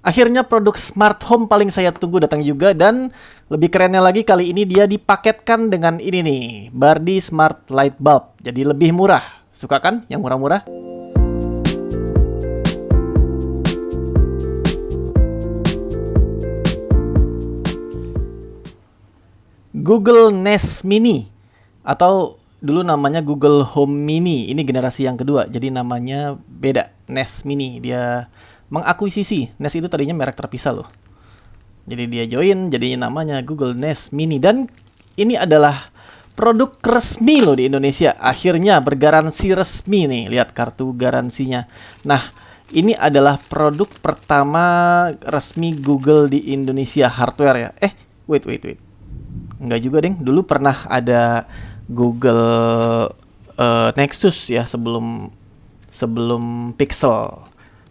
Akhirnya produk smart home paling saya tunggu datang juga, dan lebih kerennya lagi kali ini dia dipaketkan dengan ini nih, Bardi Smart Light Bulb. Jadi lebih murah. Suka kan yang murah-murah? Google Nest Mini, atau dulu namanya Google Home Mini. Ini generasi yang kedua, jadi namanya beda. Nest Mini, dia mengakuisisi. Nest itu tadinya merek terpisah loh. Jadi dia join, jadinya namanya Google Nest Mini. Dan ini adalah produk resmi loh di Indonesia. Akhirnya bergaransi resmi nih, lihat kartu garansinya. Nah, ini adalah produk pertama resmi Google di Indonesia, hardware ya. Wait. Enggak juga, deng. Dulu pernah ada Google Nexus ya, sebelum Pixel.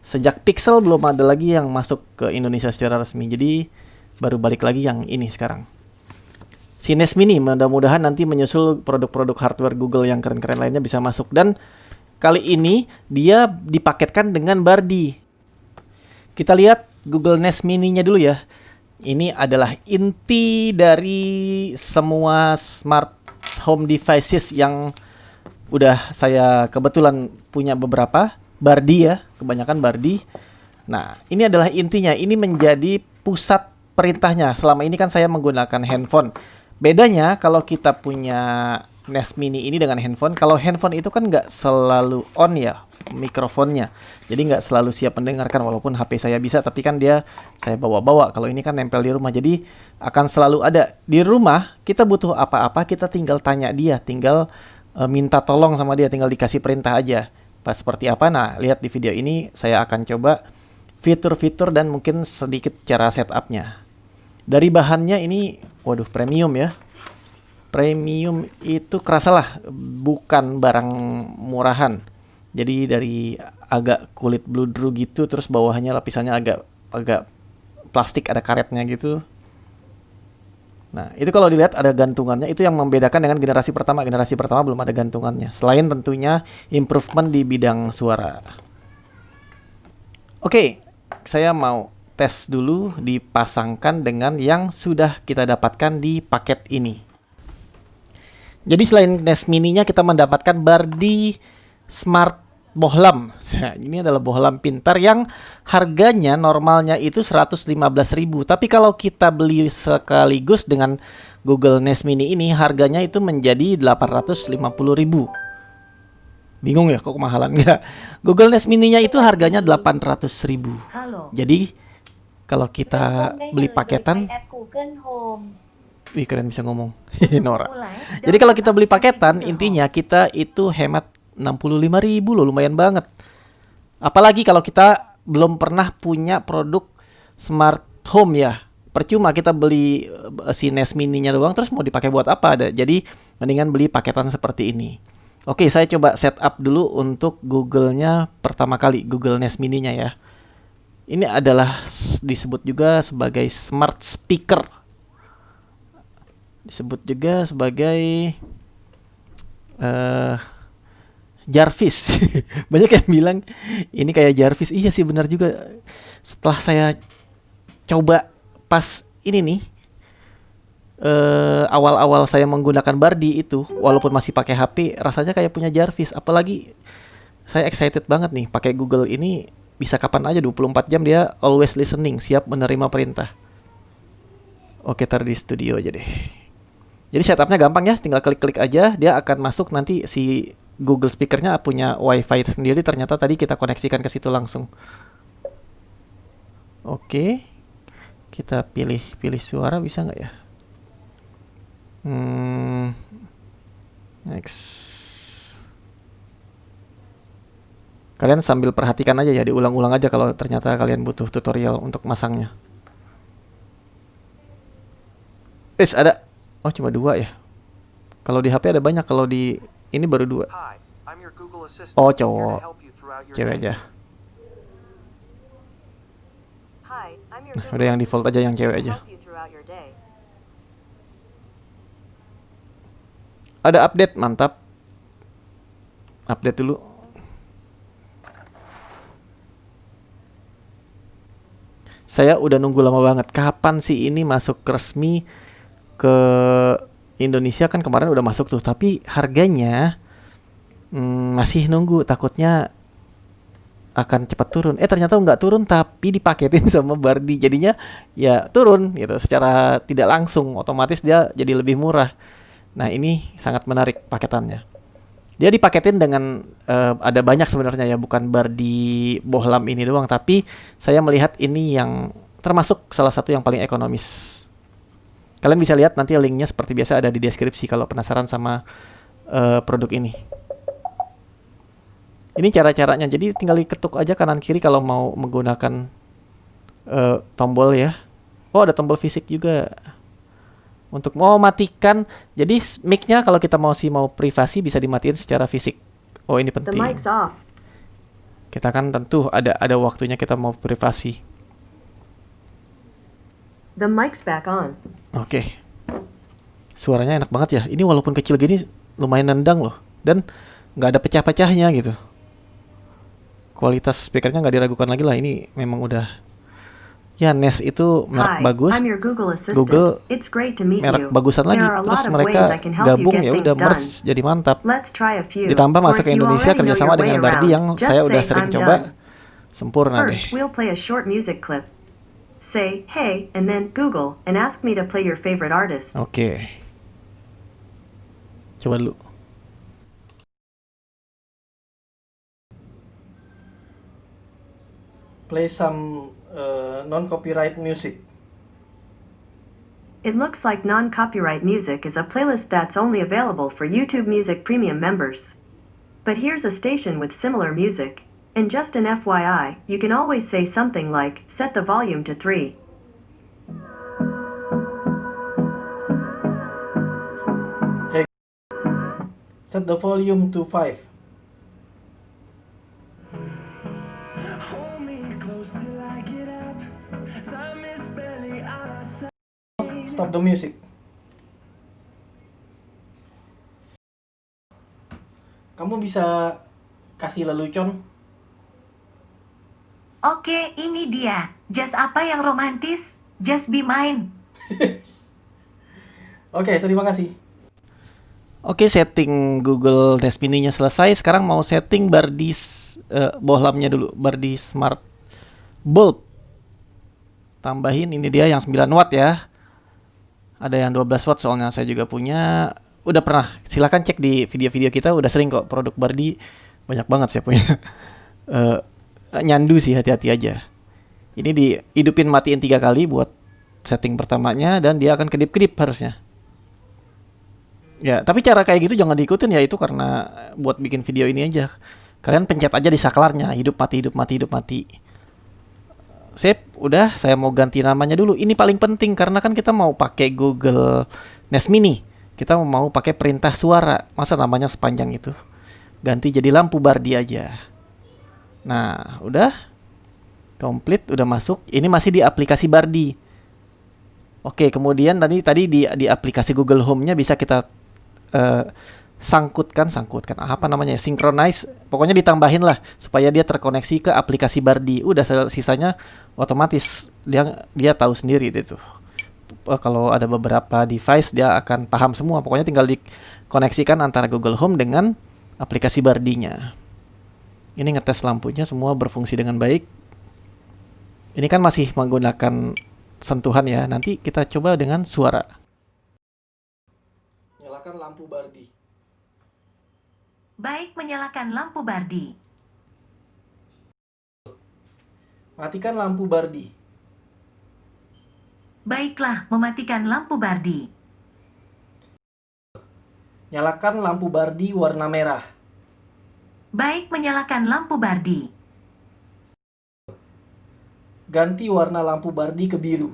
Sejak Pixel belum ada lagi yang masuk ke Indonesia secara resmi. Jadi baru balik lagi yang ini sekarang. Si Nest Mini mudah-mudahan nanti menyusul produk-produk hardware Google yang keren-keren lainnya bisa masuk. Dan kali ini dia dipaketkan dengan Bardi. Kita lihat Google Nest Mini-nya dulu ya. Ini adalah inti dari semua smart home devices yang udah saya kebetulan punya beberapa. Bardi ya, kebanyakan Bardi. Nah, ini adalah intinya. Ini menjadi pusat perintahnya. Selama ini kan saya menggunakan handphone. Bedanya kalau kita punya Nest Mini ini dengan handphone, kalau handphone itu kan nggak selalu on ya mikrofonnya, jadi nggak selalu siap mendengarkan. Walaupun HP saya bisa, tapi kan dia saya bawa-bawa. Kalau ini kan nempel di rumah, jadi akan selalu ada di rumah. Kita butuh apa-apa, kita tinggal tanya dia, tinggal minta tolong sama dia, tinggal dikasih perintah aja. Pas seperti apa? Nah, lihat di video ini saya akan coba fitur-fitur dan mungkin sedikit cara setupnya. Dari bahannya ini, waduh, premium ya. Premium itu kerasa lah, bukan barang murahan. Jadi dari agak kulit bludru gitu, terus bawahnya lapisannya agak plastik, ada karetnya gitu. Nah, itu kalau dilihat ada gantungannya, itu yang membedakan dengan generasi pertama. Generasi pertama belum ada gantungannya. Selain tentunya improvement di bidang suara. Oke, saya mau tes dulu dipasangkan dengan yang sudah kita dapatkan di paket ini. Jadi selain Nest Mini-nya kita mendapatkan Bardi Smart Bohlam. Ini adalah bohlam pintar yang harganya normalnya itu 115.000. Tapi kalau kita beli sekaligus dengan Google Nest Mini ini, harganya itu menjadi 850.000. Bingung ya, kok kemahalan? Enggak. Google Nest Mini-nya itu harganya 800.000. Jadi kalau kita beli paketan, wih, keren bisa ngomong. Nora. Jadi kalau kita beli paketan, intinya kita itu hemat 65.000 loh, lumayan banget. Apalagi kalau kita belum pernah punya produk smart home ya. Percuma kita beli si Nest Mini-nya doang, terus mau dipakai buat apa? Jadi mendingan beli paketan seperti ini. Oke, saya coba setup dulu untuk Google-nya pertama kali, Google Nest Mini-nya ya. Ini adalah disebut juga sebagai smart speaker. Disebut juga sebagai Jarvis. Banyak yang bilang ini kayak Jarvis. Iya sih, benar juga. Setelah saya coba pas ini nih, awal-awal saya menggunakan Bardi itu, walaupun masih pakai HP, rasanya kayak punya Jarvis. Apalagi saya excited banget nih pakai Google ini, bisa kapan aja 24 jam dia always listening, siap menerima perintah. Oke, taruh di studio aja deh. Jadi setupnya gampang ya, tinggal klik-klik aja, dia akan masuk. Nanti si Google speakernya punya WiFi sendiri, ternyata tadi kita koneksikan ke situ langsung. Oke, kita pilih suara, bisa nggak ya? Next. Kalian sambil perhatikan aja ya, diulang-ulang aja kalau ternyata kalian butuh tutorial untuk masangnya. Ada. Oh, cuma 2 ya. Kalau di HP ada banyak, kalau di ini baru 2. Oh, cowok. Cewek aja. Nah, udah yang default aja, yang cewek aja. Ada update, mantap. Update dulu. Saya udah nunggu lama banget. Kapan sih ini masuk resmi ke Indonesia? Kan kemarin udah masuk tuh, tapi harganya masih nunggu. Takutnya akan cepat turun. Ternyata nggak turun, tapi dipaketin sama Bardi. Jadinya ya turun gitu secara tidak langsung, otomatis dia jadi lebih murah. Nah, ini sangat menarik paketannya. Dia dipaketin dengan ada banyak sebenarnya ya, bukan Bardi Bohlam ini doang, tapi saya melihat ini yang termasuk salah satu yang paling ekonomis. Kalian bisa lihat nanti linknya seperti biasa ada di deskripsi kalau penasaran sama produk ini. Ini cara-caranya, jadi tinggal diketuk aja kanan kiri kalau mau menggunakan tombol ya. Oh, ada tombol fisik juga. Untuk mau matikan, jadi mic-nya kalau kita mau privasi bisa dimatiin secara fisik. Oh, ini penting. Kita kan tentu ada waktunya kita mau privasi. The mic's back on. Oke. Suaranya enak banget ya. Ini walaupun kecil gini lumayan nendang loh, dan nggak ada pecah-pecahnya gitu. Kualitas speakernya nggak diragukan lagi lah. Ini memang udah ya, Nest itu merek bagus. Google merek bagusan lagi. Terus mereka gabung ya udah merge jadi mantap. Ditambah masuk ke Indonesia kerjasama dengan Bardi yang saya udah sering coba, sempurna deh. We'll play a short music clip. Say hey and then Google and ask me to play your favorite artist. Oke. Coba dulu. Play some non-copyright music. It looks like non-copyright music is a playlist that's only available for YouTube Music Premium members. But here's a station with similar music. And just an FYI, you can always say something like, set the volume to 3. Hey, set the volume to 5. Stop the music. Kamu bisa kasih lelucon? Oke, ini dia. Jazz apa yang romantis? Just be mine. Oke, terima kasih. Oke, setting Google Nest Mini-nya selesai. Sekarang mau setting Bardi Bohlamnya dulu. Bardi Smart Bulb. Tambahin ini dia yang 9 watt ya. Ada yang 12 watt soalnya saya juga punya. Udah pernah. Silakan cek di video-video kita, udah sering kok produk Bardi. Banyak banget saya punya. Nyandu sih, hati-hati aja. Ini dihidupin matiin 3 kali buat setting pertamanya, dan dia akan kedip-kedip harusnya. Ya, tapi cara kayak gitu jangan diikutin ya, itu karena buat bikin video ini aja. Kalian pencet aja di saklarnya, hidup mati, hidup mati, hidup mati. Sip, udah, saya mau ganti namanya dulu. Ini paling penting karena kan kita mau pakai Google Nest Mini. Kita mau pakai perintah suara. Masa namanya sepanjang itu? Ganti jadi lampu Bardi aja. Nah, udah. Komplit, udah masuk. Ini masih di aplikasi Bardi. Oke, kemudian tadi di aplikasi Google Home-nya bisa kita sangkutkan apa namanya ya, synchronize, pokoknya ditambahin lah supaya dia terkoneksi ke aplikasi Bardi. Udah, sisanya otomatis dia tahu sendiri deh tuh. Kalau ada beberapa device dia akan paham semua, pokoknya tinggal dikoneksikan antara Google Home dengan aplikasi Bardinya. Ini ngetes lampunya semua berfungsi dengan baik. Ini kan masih menggunakan sentuhan ya, nanti kita coba dengan suara. Nyalakan lampu Bardi. Baik, menyalakan lampu Bardi. Matikan lampu Bardi. Baiklah, mematikan lampu Bardi. Nyalakan lampu Bardi warna merah. Baik, menyalakan lampu Bardi. Ganti warna lampu Bardi ke biru.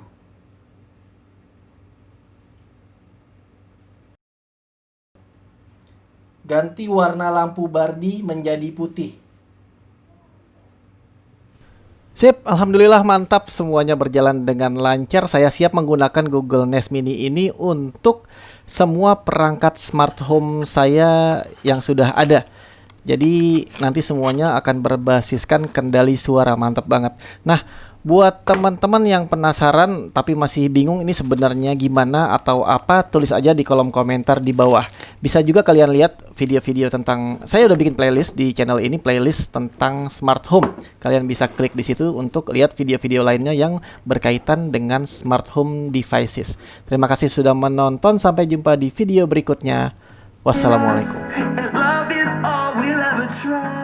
Ganti warna lampu Bardi menjadi putih. Sip, alhamdulillah mantap, semuanya berjalan dengan lancar. Saya siap menggunakan Google Nest Mini ini untuk semua perangkat smart home saya yang sudah ada. Jadi nanti semuanya akan berbasiskan kendali suara, mantap banget. Nah, Buat teman-teman yang penasaran tapi masih bingung ini sebenarnya gimana atau apa, tulis aja di kolom komentar di bawah. Bisa juga kalian lihat video-video tentang, saya udah bikin playlist di channel ini, playlist tentang smart home. Kalian bisa klik di situ untuk lihat video-video lainnya yang berkaitan dengan smart home devices. Terima kasih sudah menonton, sampai jumpa di video berikutnya. Wassalamualaikum. And love is all we'll ever try.